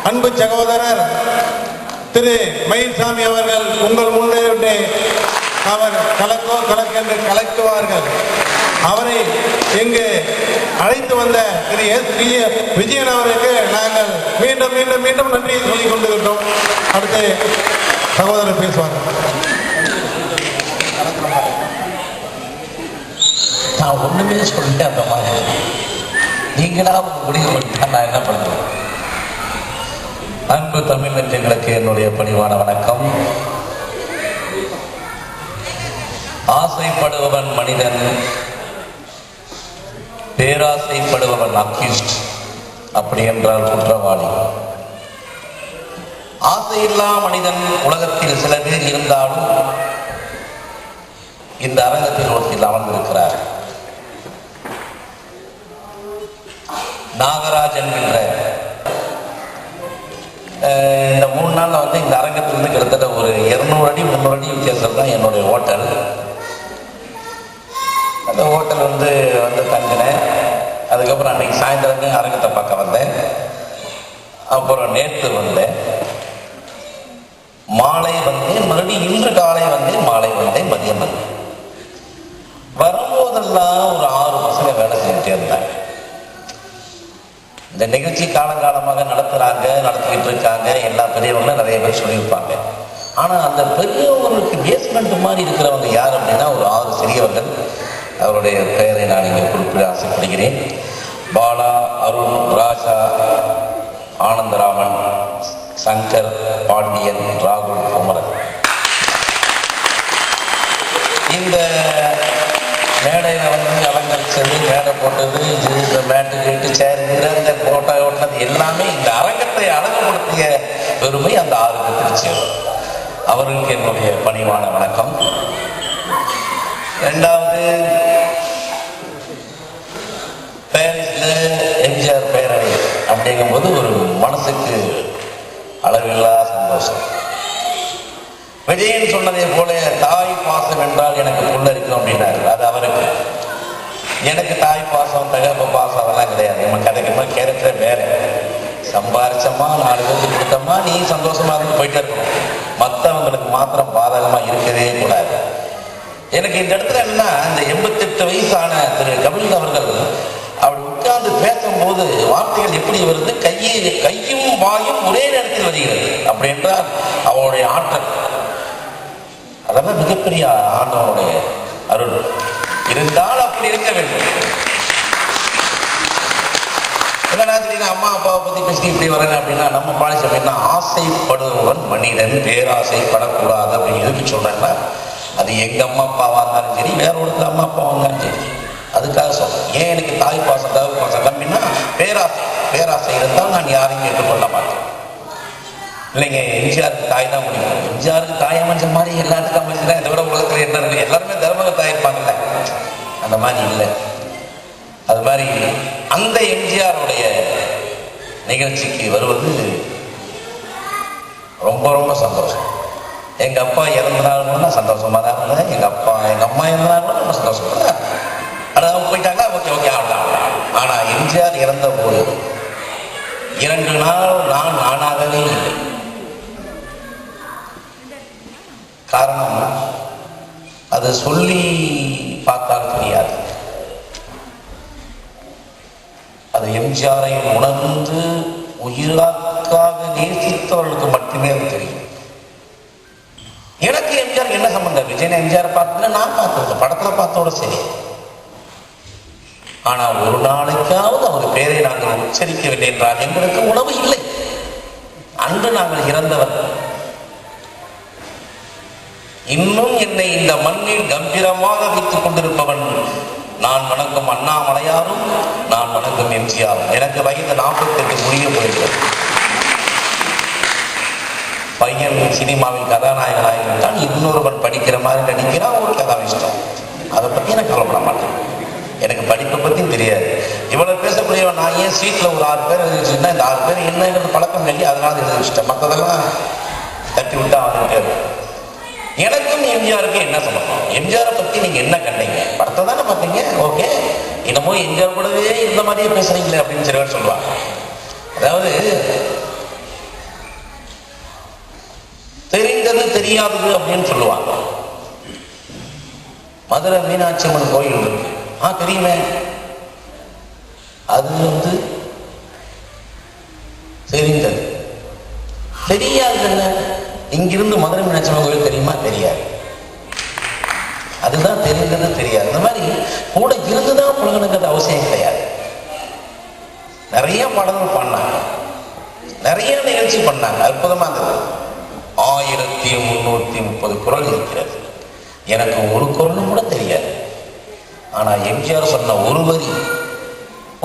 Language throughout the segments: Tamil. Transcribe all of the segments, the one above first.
அன்பு சகோதரர் திரு மயில்சாமி அவர்கள் உங்கள் முன்னே அவர் கலக்கென்று கலக்குவார்கள். அவரை இங்கு அழைத்து வந்த திரு எஸ் விஜயன் அவருக்கு நாங்கள் மீண்டும் மீண்டும் மீண்டும் நன்றியை சொல்லிக் கொண்டிருக்கிறோம். அடுத்து சகோதரர் பேசுவாங்க. நான் ஒண்ணுமே சொல்லிட்டு அந்த மாதிரி நீங்களா முடிவு பண்ணிட்டா நான் என்ன பண்றேன்? அன்பு தமிழ் நெஞ்சங்களுக்கு என்னுடைய பணிவான வணக்கம். ஆசைப்படுபவன் மனிதன், பேராசைப்படுபவன் அக்யூஸ்ட், அப்படி என்றால் குற்றவாளி. ஆசையில்லா மனிதன் உலகத்தில் சில பேர் இருந்தாலும் இந்த அரங்கத்தில் ஒருத்தில் அமர்ந்திருக்கிறார். நாகராஜ் என்கின்ற இந்த 3 நாள்ல இந்த அரங்கத்திலிருந்து கிட்டத்தட்ட ஒரு 200 அடி 300 அடி வித்தியாசம் தான் என்னுடைய ஹோட்டல். அந்த ஹோட்டல் வந்து தங்கினேன். அதுக்கப்புறம் அன்னைக்கு சாயந்தரம் அரங்கத்தை பார்க்க வந்தேன். அப்புறம் நேற்று வந்தேன், மாலை வந்தேன், மறுபடியும் இன்று காலை வந்தேன், மாலை வந்தேன், மதியம் வந்தேன். வரும்போதெல்லாம் ஒரு 6 பசங்க வேலை செஞ்சுட்டே இருந்தாங்க. இந்த நிகழ்ச்சி காலங்காலமாக நடத்திக்கிட்டு இருக்காங்க. எல்லா பெரியவங்களும் நிறைய பேர் சொல்லியிருப்பாங்க. ஆனால் அந்த பெரியவங்களுக்கு பேஸ்மெண்ட் மாதிரி இருக்கிறவங்க யார் அப்படின்னா ஒரு 6 சிறியவர்கள். அவருடைய பெயரை நான் இங்கே குறிப்பிட ஆசைப்படுகிறேன். பாலா, அருண், ராஜா, ஆனந்தராமன், சங்கர், பாண்டியன், ராகுல், குமரன். இந்த மேடையில் அலங்கரிச்சது, மேடை போட்டது, இந்த மேட்டு கேட்டு சேருங்கிற இந்த போட்டோ ஓட்டினது எல்லாமே இந்த அரங்கத்தை அழகுபடுத்திய பெருமை அந்த 6 கத்திரிச்சு. அவர்களுக்கு என்னுடைய பணிவான வணக்கம். 2வது, பாரிஸ்ல எம்ஜிஆர் பேரணி அப்படிங்கும்போது ஒரு மனசுக்கு அளவில்லா சந்தோஷம். விஜயன் சொன்னதை போல தாய் பாசம் என்றால் எனக்கு புல்லரிக்கும் அப்படின்னாரு. அது அவருக்கு. எனக்கு தாய் பாசம், தகப்ப பாசம் அதெல்லாம் கிடையாது. நம்ம கதைக்குமா கேரக்டர் வேற. சம்பாரிச்சமா 4 பேருக்கு கொடுத்தோமா நீ சந்தோஷமா இருந்து போயிட்டே இருக்கணும். மற்றவங்களுக்கு மாத்திரம் பாதகமா இருக்கவே கூடாது. எனக்கு இந்த இடத்துல என்னன்னா, இந்த 88 வயசான திரு கபில் அவர்கள் அப்படி உட்கார்ந்து பேசும்போது வார்த்தைகள் எப்படி வருது? கையும் வாயும் ஒரே நேரத்தில் வருகிறது. அப்படி என்றால் அவருடைய ஆற்றல், அதெல்லாம் மிகப்பெரிய ஆண்டவனுடைய அருள் இருந்தால் அப்படி இருக்க வேண்டும். என்னடா தெரியுங்க, அம்மா அப்பாவை பத்தி பேசி இப்படி வரேன் அப்படின்னா நம்ம பாலிசி அப்படின்னா ஆசைப்படுபவன் மனிதன், பேராசைப்படக்கூடாது அப்படின்னு எதுக்கு சொல்றேன்னா, அது எங்க அம்மா அப்பாவா இருந்தாலும் சரி, வேற ஒருத்தர் அம்மா அப்பாவா இருந்தாலும் சரி, அதுக்காக சொல்றேன். ஏன் எனக்கு தாய் பாசம் தகவல் பாசம் அப்படின்னா பேராசை இருந்தால் நான் யாரையும் ஏற்றுக்கொள்ள மாட்டேன். இல்லைங்க, எம்ஜிஆருக்கு தாய் தான் முடியும். எம்ஜிஆருக்கு தாய் அமைச்ச மாதிரி எல்லாத்துக்கும் அமைச்சுதான். இதை விட உலகத்தில் என்ன இருக்கு? எல்லாருமே தர்மக தாய் இருப்பாங்கல்ல, அந்த மாதிரி இல்லை. அது மாதிரி அந்த எம்ஜிஆருடைய நிகழ்ச்சிக்கு வருவது ரொம்ப ரொம்ப சந்தோஷம். எங்க அப்பா இறந்தனாலும் நான் சந்தோஷமா தான் இருந்தேன். எங்க அம்மா இறந்தனாலும் ரொம்ப சந்தோஷமா தான். ஆனால் அவங்க போயிட்டாங்க, ஓகே ஆகலாம். ஆனா எம்ஜிஆர் இறந்த போது 2 நாள் நான் நானாகவே இல்லை. காரணம், அது சொல்லி பார்த்தால் தெரியாது. அது எம்ஜிஆரை உணர்ந்து உயிராக்காக நேசித்தவர்களுக்கு மட்டுமே அது தெரியும். எனக்கு எம்ஜிஆர் என்ன சம்பந்தம்? விஜயன் எம்ஜிஆர் பார்த்ததுல நான் பார்த்தது படத்துல பார்த்தோட சரி. ஆனா ஒரு நாளைக்காவது அவர் பேரை நாங்கள் உச்சரிக்கவில்லை என்றால் எங்களுக்கு உணவு இல்லை. அன்று நாங்கள் இறந்தவர். இன்னும் என்னை இந்த மண்ணில் கம்பீரமாக வைத்துக் கொண்டிருப்பவன் நான் வணங்கும் அண்ணாமலையாரும், நான் வணங்கும் எம்ஜிஆரும். எனக்கு வயது 48 முடிய போயிருக்கிறது. பையன் சினிமாவில் கதாநாயகனாகிவிட்டான், இன்னொருவன் படிக்கிற மாதிரி நடிக்கிறான், ஒரு கதாவிஷ்டம். அதை பத்தி எனக்கு கவலைப்பட மாட்டேன். எனக்கு படிப்பை பற்றியும் தெரியாது. இவ்வளவு பேசக்கூடியவன் நான் ஏன் சீட்ல ஒரு 6 பேர் எழுதிச்சுன்னா, இந்த 6 பேர் என்னங்கிறது பழக்கம் இல்லை, அதனால எழுதி வச்சுட்டேன். மற்றதெல்லாம் தட்டி விட்டா வந்துட்டே இருக்கும். எனக்கும் எம்ஜிஆருக்கும் என்ன சம்பந்தம்? எம்ஜிஆரை பத்தி நீங்க என்ன கண்டீங்க? படத்தை தானே பார்த்தீங்க, ஓகே. இன்னமும் எம்ஜிஆர் கூடவே இந்த மாதிரியே பேசுறீங்களே அப்படின்னு சில பேர் சொல்லுவாங்க. அதாவது தெரியாதது அப்படின்னு சொல்லுவாங்க. மதுரை மீனாட்சி அம்மன் கோயில் இருக்கு, தெரியுமே. அது தெரிந்தது. தெரியாது என்ன, இங்கிருந்து மதுரை மீனாட்சி அம்மன் கோயில் தெரியுமா? தெரியாது. அதுதான் தெரிந்தது, தெரியாது. இந்த மாதிரி கூட இருந்துதான் புலகணுங்கிறது அவசியம் கிடையாது. நிறைய பாடல்கள் பாடினாங்க, நிறைய நிகழ்ச்சி பண்ணாங்க, அற்புதமா இருந்தது. 1330 குறள் இருக்கிறது. எனக்கு ஒரு குறளும் கூட தெரியாது. ஆனா எம்ஜிஆர் சொன்ன ஒரு வரி,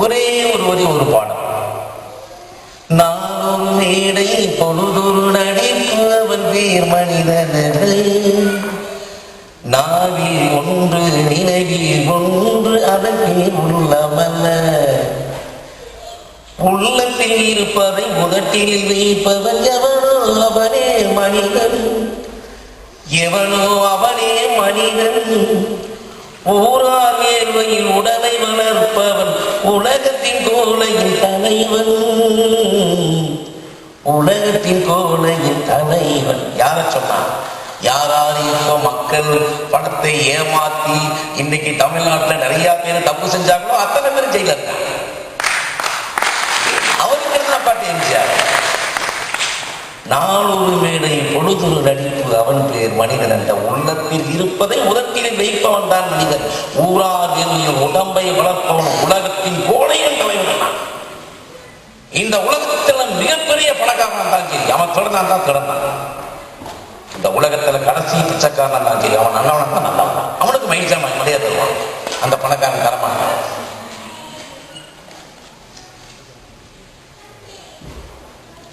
ஒரே ஒரு வரி, ஒரு பாடம். நான் ஒரு மேடை பொழுதொரு நடிப்பு அவன் பேர் மனிதனது, நாவில் ஒன்று நினைவில் ஒன்று அதன் பேர் உள்ளமல்ல, உள்ளத்தில் இருப்பதை முதட்டில் வைப்பவன் எவனோ அவனே மனிதன், எவனோ அவனே மனிதன், ஊரார் வேர்வையில் உடலை வளர்ப்பவன் உலகத்தின் கோலையின் தலைவன், உலகத்தின் கோலையின் தலைவன். யார சொன்னான்? யாராரு இப்போ மக்கள் பணத்தை ஏமாத்தி இன்னைக்கு தமிழ்நாட்டில் நிறைய பேர் தப்பு செஞ்சாங்களோ அத்தனை பேர் ஜெயில இருக்காங்க. அவருக்கு என்ன பாட்டு எம்ஜிஆர்? நாளொரு மேடை பொழுதொரு நடிப்பு அவன் பேர் மனிதன் என்ற, உள்ளத்தில் இருப்பதை உதட்டில் வைப்பவன் தான் மனிதன், ஊரார் வேர்வையில் உடம்பை வளர்ப்பவன் உலகத்தின் கோலையின் தலைவன். இந்த உலகத்தில் மிகப்பெரிய பணக்காரன் தான் சரி, அவன் தொடர்ந்தான் தான் தொடர்ந்தான். இந்த உலகத்துல கடைசி பிச்சைக்காரன் தான் சரி, அவன் நல்லவனா தான் நல்லவன், அவனுக்கு மகிழ்ச்சியா மரியாதை தருவான். அந்த பணக்காரன் தரமாட்டான்.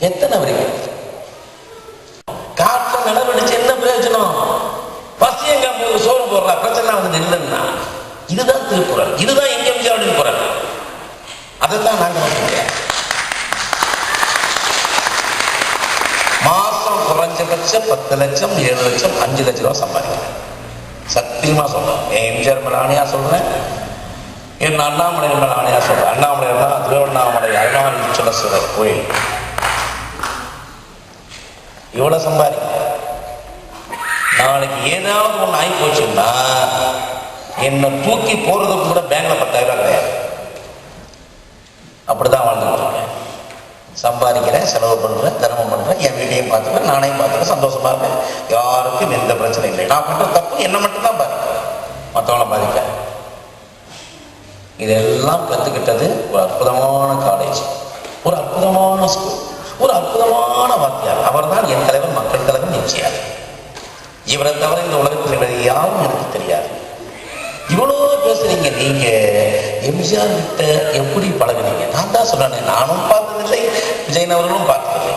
எத்தனை வரைக்கும் காட்டுல நிலவடிச்சு என்ன பிரயோஜனம்? பசி எங்க சோறு போடுறா, பிரச்சனை நில்லுன்னா. இதுதான் திருக்குறள், இதுதான் எம்ஜிஆரின் குறள். அதைத்தான் நாங்க மாசம் குறைஞ்சபட்சம் 10 லட்சம் 7 லட்சம் 5 லட்சம் ரூபாய் சம்பாதிக்கிறேன். சத்தியமா சொல்றேன். என் எம்ஜிஆர் மேல ஆணையா சொல்றேன், என் அண்ணாமலை மேல ஆணையா சொல்றேன். அண்ணாமலை திருவண்ணாமலை அருணாச்சலேஸ்வரர் கோயில் இவ்வளவு சம்பாதிக்க. நாளைக்கு ஏதாவது ஒண்ணு ஆகி போச்சுன்னா என்னை தூக்கி போறதுக்கு கூட பேங்க்ல 10,000 ரூபாய் கிடையாது. அப்படிதான் வாழ்ந்துட்டு இருக்கேன். சம்பாதிக்கிறேன், செலவு பண்றேன், தர்மம் பண்றேன், என் வீட்டையும் பார்த்துக்கிறேன், நானையும் பார்த்துக்கிறேன், சந்தோஷமா இருக்கேன். யாருக்கும் எந்த பிரச்சனையும் இல்லை. நான் பண்ற தப்பு என்ன மட்டும்தான் பாதிக்கிறேன், மற்றவங்களை பாதிக்க. இதெல்லாம் கத்துக்கிட்டது ஒரு அற்புதமான காலேஜ், ஒரு அற்புதமான ஸ்கூல், ஒரு அற்புதமான வாத்தியார். அவர் தான் என் தலைவர், மக்கள் தலைவர் எம்ஜிஆர். இவரை தவிர இந்த உலகத்தில் வேறு யாரும் எனக்கு தெரியாது. இவ்வளோ பேசுறீங்க நீங்க, எம்ஜிஆர் கிட்ட எப்படி பழகுனீங்க? நான் தான் சொல்றேன், நானும் பார்த்ததில்லை, விஜயன் அவர்களும் பார்த்ததில்லை.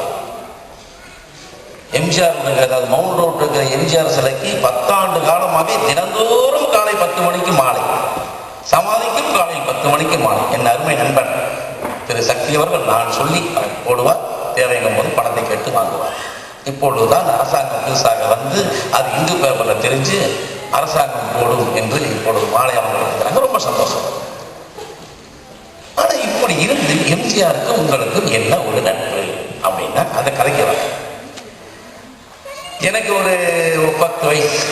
எம்ஜிஆர் அதாவது மவுண்ட் ரோட் இருக்கிற எம்ஜிஆர் சிலைக்கு 10 ஆண்டு காலமாக தினந்தோறும் காலை 10 மணிக்கு மாலை, சமாதிக்கும் காலை 10 மணிக்கு மாலை என் அருமை நண்பன் திரு சக்தி அவர்கள் நான் சொல்லி அவர் போடுவார். தேவைங்கும் போது பணத்தை கேட்டு வாங்குவார். இப்பொழுதுதான் அரசாங்கம் புதுசாக வந்து அது இந்து பேப்பரில் தெரிஞ்சு அரசாங்கம் போடும் என்று இப்பொழுது மாலை அவங்க எடுத்துக்கிறாங்க. ரொம்ப சந்தோஷம். ஆனா இப்படி இருந்து எம்ஜிஆருக்கு உங்களுக்கு என்ன ஒரு நட்பு அப்படின்னா அதை கதைக்கிறாங்க. எனக்கு ஒரு 10 வயசு.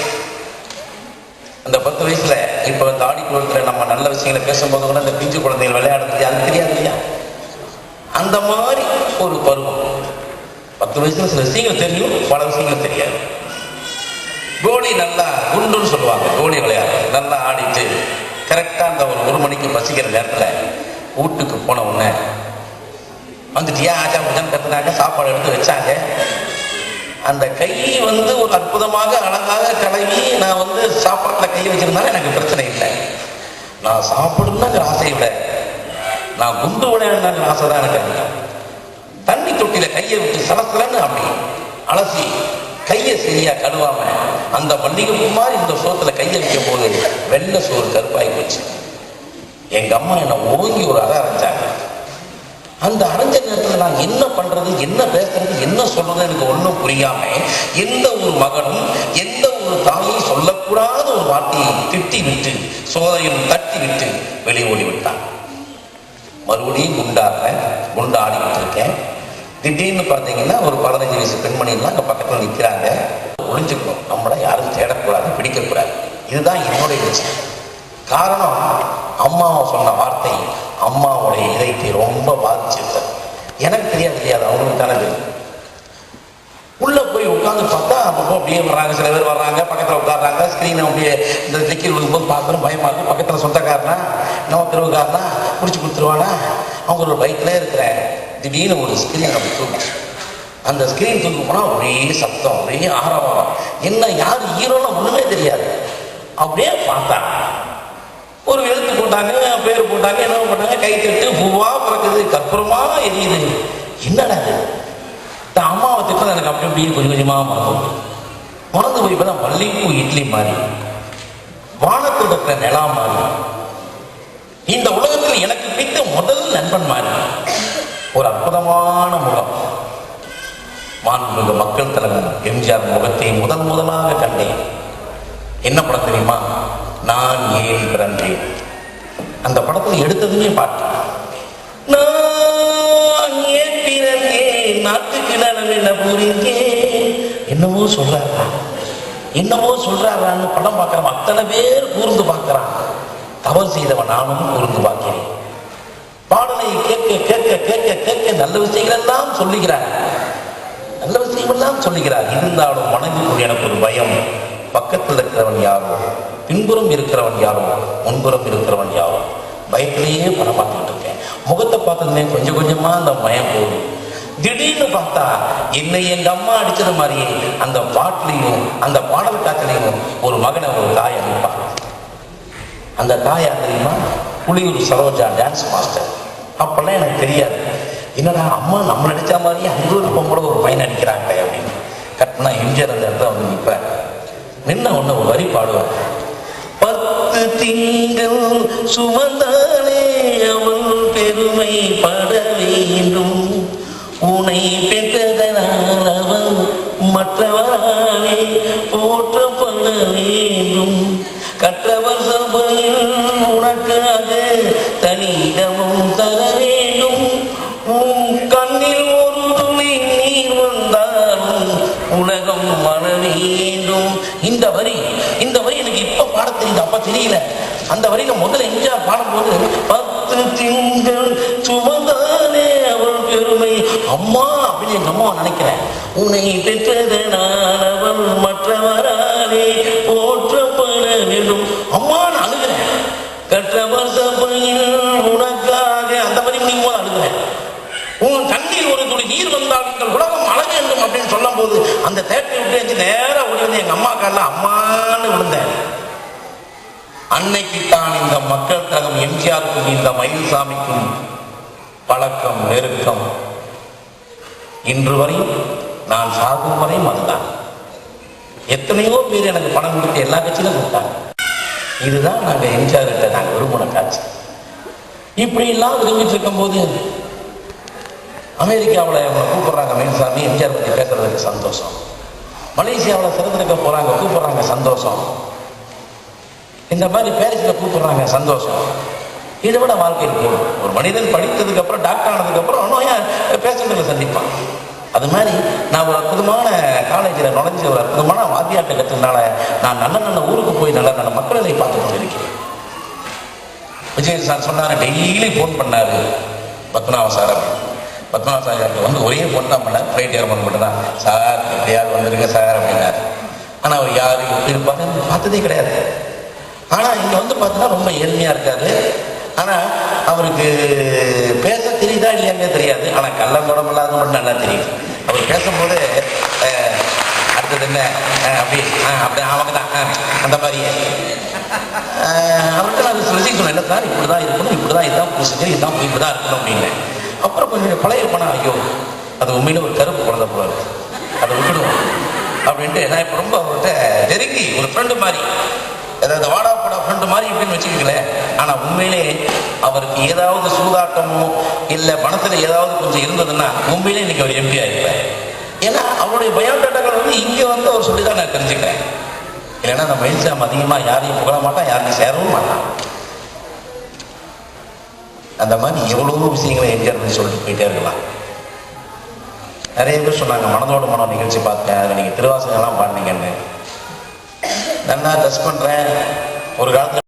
அந்த 10 வயசுல இப்ப தாடி குளத்துல நம்ம நல்ல விஷயங்களை பேசும்போது கூட இந்த பிஞ்சு குழந்தைகள் விளையாடுறது அது தெரியாது இல்லையா? அந்த மாதிரி ஒரு பருவம். 10 வயசுல சில விஷயங்கள் தெரியும், பல விஷயங்கள் தெரியாது. கோலி நல்லா குண்டுன்னு சொல்லுவாங்க, கோலி விளையாடு நல்லா ஆடிட்டு கரெக்டாக அந்த ஒரு 1 மணிக்கு பசிக்கிற நேரத்தில் வீட்டுக்கு போன உடனே வந்துட்டியா ஆச்சா முஜன் கத்துனாங்க, சாப்பாடு எடுத்து வச்சாங்க. அந்த கை ஒரு அற்புதமாக அழகாக கலவி நான் சாப்பாட்டில் கை வச்சிருந்தாலும் எனக்கு பிரச்சனை இல்லை. நான் சாப்பிடணுங்கிற ஆசையை விட நான் குண்டு விளையாடுனாங்கிற ஆசை தான் எனக்கு. தண்ணி தொட்டியில கையை விட்டு சலசலன்னு அப்படி அலசி கையை சரியா கழுவாம அந்த மல்லிகை மாதிரி இந்த சோத்துல கையை வைக்கும் போது வெள்ளை சோறு கருப்பாகி போச்சு. எங்க அம்மா என்னை ஓங்கி ஒரு அறை அரைஞ்சாங்க. அந்த அரைஞ்ச நேரத்தில் நான் என்ன பண்றது, என்ன பேசுறது, என்ன சொல்றது எனக்கு ஒன்றும் புரியாம எந்த ஒரு மகனும் எந்த ஒரு தாயும் சொல்லக்கூடாத ஒரு வார்த்தையை திட்டி விட்டு சோதனையும் தட்டி விட்டு வெளியே ஓடி விட்டான். மறுபடியும் குண்டாடிக்கிட்டு இருக்கேன். திடீர்னு பார்த்தீங்கன்னா ஒரு 15 வயசு பெண்மணிலாம் அங்கே பக்கத்தில் நிற்கிறாங்க. ஒளிஞ்சுக்கணும், நம்மளை யாரும் தேடக்கூடாது, பிடிக்கக்கூடாது. இதுதான் என்னுடைய விஷயம். காரணம், அம்மாவை சொன்ன வார்த்தை அம்மாவுடைய இதயத்தை ரொம்ப பாதிச்சிருந்தது. எனக்கு தெரியாது, அவங்களுக்கு தானே தெரியும். உள்ள போய் உட்காந்து பார்த்தா அப்பப்போ அப்படியே வர்றாங்க, சில பேர் வர்றாங்க, பக்கத்தில் உட்காடுறாங்க, ஸ்க்ரீனை அப்படியே இந்த திக்கில் விழும்போது பார்க்கணும், பயமா இருக்கு. பக்கத்தில் சொந்தக்காரனா நம்ம தெருவுக்காரனா பிடிச்சி கொடுத்துருவானா, அவங்க ஒரு பைக்கில் இருக்கிறேன். திடீர்னு ஒரு ஸ்க்ரீன் அப்படி தூக்கும். அந்த ஸ்க்ரீன் தூக்கி போனால் ஒரே சத்தம், ஒரே ஆரவாரம். என்ன யார் ஹீரோன்னு ஒன்றுமே தெரியாது. அப்படியே பார்த்தா ஒரு எழுத்து போட்டாங்க, பேர் போட்டாங்க, என்ன போட்டாங்க, கை தட்டு பூவா பிறக்குது, கற்பூரமா எரியுது. என்னடா இது? அம்மாவை திட்டம் எனக்கு அப்படி அப்படியே கொஞ்சம் கொஞ்சமாக மறந்து போய் இப்பதான் மல்லிகைப்பூ இட்லி மாறி, வானத்தில் இருக்கிற நிலா மாறி, இந்த உலகத்தில் எனக்கு பிடித்த முதல் நண்பன் மாறி, ஒரு அற்புதமான முகம். மாண்புமிகு மக்கள் தலைவர் எம்ஜிஆர் முகத்தை முதலாக கண்டேன். என்ன படம் தெரியுமா? நான் ஏன் பிறந்தேன். அந்த படத்தில் எடுத்ததுமே பாட்டு. நான் ஏன் பிறந்தேன், நாட்டுக்கு நலம் என்ன புரிந்தேன், என்னவோ சொல்றாரான்னு படம் பார்க்கிறவன் அத்தனை பேர் கூர்ந்து பார்க்கிறான். தவறு செய்தவன் நானும் கூர்ந்து பார்க்கிறேன். பாடலை கேட்க கேட்க கேட்க கேட்க நல்ல விஷயங்கள் எல்லாம் சொல்லுகிறார். இருந்தாலும் மனதிற்குள் எனக்கு ஒரு பயம். பக்கத்தில் இருக்கிறவன் யாரோ, பின்புறம் இருக்கிறவன் யாரோ, முன்புறம் இருக்கிறவன் யாரோ. பயத்திலேயே படம் பார்த்துக்கிட்டு இருக்கேன். முகத்தை பார்த்ததுமே கொஞ்சம் கொஞ்சமா அந்த பயம் போகுது. திடீர்னு பார்த்தா என்னை எங்க அம்மா அடிச்சது மாதிரியே அந்த பாட்டிலையும் அந்த பாடல் காட்சிலையும் ஒரு மகனை ஒரு தாய் அனுப்பாங்க. அந்த தாயா தெரியுமா? Puliyur Saroja dance master. அப்பெல்லாம் எனக்கு தெரியாது. என்னடா அம்மா நம்ம நடிச்ச மாதிரியே அங்கே ஒரு பொம்பளை ஒரு பையன் நடிக்கிறாங்களே அப்படின்னு. கட்டினா எம்ஜிஆர் அந்த இடத்துல வந்து நிற்பேன். நின்ன ஒன்று ஒரு வரி பாடுவார். 10 திங்கள் சுமந்தாலே அவள் பெருமை பட வேண்டும், உனை பெற்றதனால் அவள் மற்றவராலே போற்றப்பட வேண்டும், கற்றவர் சபையில் உனக்காக தனியிடமும் தர வேண்டும், உன் கண்ணில் ஒரு துளி நீர் வந்தாலும் உலகம் மற வேண்டும். இந்த வரி எனக்கு இப்ப பாட தெரியுது, அப்ப தெரியல. அந்த வரியில முதல்ல எம்ஜிஆர் பாடும்போது 10 திங்கள் சுமந்தாலே அவள் பெருமை, அம்மா அப்படின்னு எங்க அம்மா நினைக்கிறேன், உன்னை பெற்றதனால் அவள் மற்றவராலே போற்றப்பட வேண்டும், அம்மா நான் அழுகிறேன். கற்றவர் சபையில் உனக்காக, அந்த வரி முடியும் போது அழுகிறேன். உன் கண்ணில் ஒரு துளி நீர் வந்தால் இந்த உலகம் அழ வேண்டும் அப்படின்னு சொல்லும் போது அந்த தேட்டரை விட்டு நேரா ஓடி வந்து எங்க அம்மா கால அம்மான்னு விழுந்தேன். அன்னைக்கு தான் இந்த மக்கள் கழகம் எம்ஜிஆருக்கும் இந்த மயில்சாமிக்கும் பழக்கம், நெருக்கம். இன்று வரையும் நான் சாகும் வரையும் அதுதான். எத்தனையோ பேர் எனக்கு பணம் கொடுத்து எல்லா கட்சியிலும் கொடுத்தாங்க. இதுதான் நாங்கள் எம்ஜிஆர் கிட்ட நாங்கள் விரும்பின காட்சி. இப்படி எல்லாம் விரும்பிட்டு இருக்கும் போது அமெரிக்காவில் அவங்களை கூப்பிடுறாங்க, மயில்சாமி எம்ஜிஆர் பற்றி பேசுறதுக்கு சந்தோஷம். மலேசியாவில் சிறந்திருக்க போறாங்க, கூப்பிடுறாங்க, சந்தோஷம். இந்த மாதிரி பாரிஸில் கூப்பிடுறாங்க, சந்தோஷம். இதை விட வாழ்க்கையில் போடும். ஒரு மனிதன் படித்ததுக்கு அப்புறம் டாக்டர் ஆனதுக்கு அப்புறம் பேஷண்ட்களை சந்திப்பான். அது மாதிரி நான் ஒரு அற்புதமான காலேஜில் நுழைஞ்ச ஒரு அற்புதமான வாத்தியாட்டை கற்றுனால நான் நல்ல நல்ல ஊருக்கு போய் நல்ல நல்ல மக்களை பார்த்து கொண்டிருக்கிறேன். விஜய் சார் சொன்னார், டெய்லி ஃபோன் பண்ணாரு பத்மநாப சார் அப்படின்னு. பத்மநாப சார் வந்து ஒரே ஃபோன் தான் பண்ணார், ஃப்ளைட் ஏர்போன் மட்டும் தான். சார் எப்படியாவது வந்துருங்க சார் அப்படின்னாரு. ஆனால் அவர் யார் எப்படி இருப்பாரு பார்த்ததே கிடையாது. ஆனால் இங்கே வந்து பார்த்தீங்கன்னா ரொம்ப ஏழ்மையாக இருக்காரு. ஆனால் அவருக்கு பேச தெரியுதா இல்லையாங்க தெரியாது. ஆனால் கள்ளங்குடம் இல்லாத மட்டும் நல்லா தெரியும். அவர் பேசும்போது அடுத்தது என்ன அப்படி அப்படி அவங்க தான் அந்த மாதிரியே அவருக்கு நான் சொல்லி சொன்னேன், இல்லை சார் இப்படி தான் இருக்கணும், இப்படி தான் இதுதான் புரிச்சுட்டு இதுதான் இப்படி தான் இருக்கணும் அப்படின்னு. அப்புறம் கொஞ்சம் பழைய பணம், ஐயோ அது உண்மையில ஒரு கருப்பு குழந்தை போல இருக்கு, அதை விட்டுடுவோம் அப்படின்ட்டு நான் இப்போ ரொம்ப அவர்கிட்ட நெருங்கி ஒரு ஃப்ரெண்டு மாதிரி, அதாவது வாடா போடா ஃப்ரெண்டு மாதிரி இப்படின்னு வச்சுக்கங்களேன். ஆனால் உண்மையிலே அவருக்கு ஏதாவது சூதாட்டமோ இல்லை பணத்தில் ஏதாவது கொஞ்சம் இருந்ததுன்னா உண்மையிலே இன்னைக்கு அவர் எம்பி ஆகிருப்பேன். ஏன்னா அவருடைய பயோடேட்டாக்கள் வந்து இங்கே வந்து அவர் சொல்லி தான் நான் தெரிஞ்சுக்கிறேன். இல்லைன்னா அந்த மயில்சாமி அதிகமாக யாரையும் புகழ மாட்டான், யாரையும் சேரவும் மாட்டான். அந்த மாதிரி எவ்வளவோ விஷயங்களை எம்ஜிஆர் பற்றி சொல்லிட்டு போயிட்டே இருக்கலாம். நிறைய பேர் சொன்னாங்க மனதோடு மனம் நிகழ்ச்சி பார்த்தேன், அதில் நீங்கள் திருவாசகம்லாம் பாடினீங்கன்னு. நல்லா டச் பண்ணுறேன். ஒரு காலத்தில்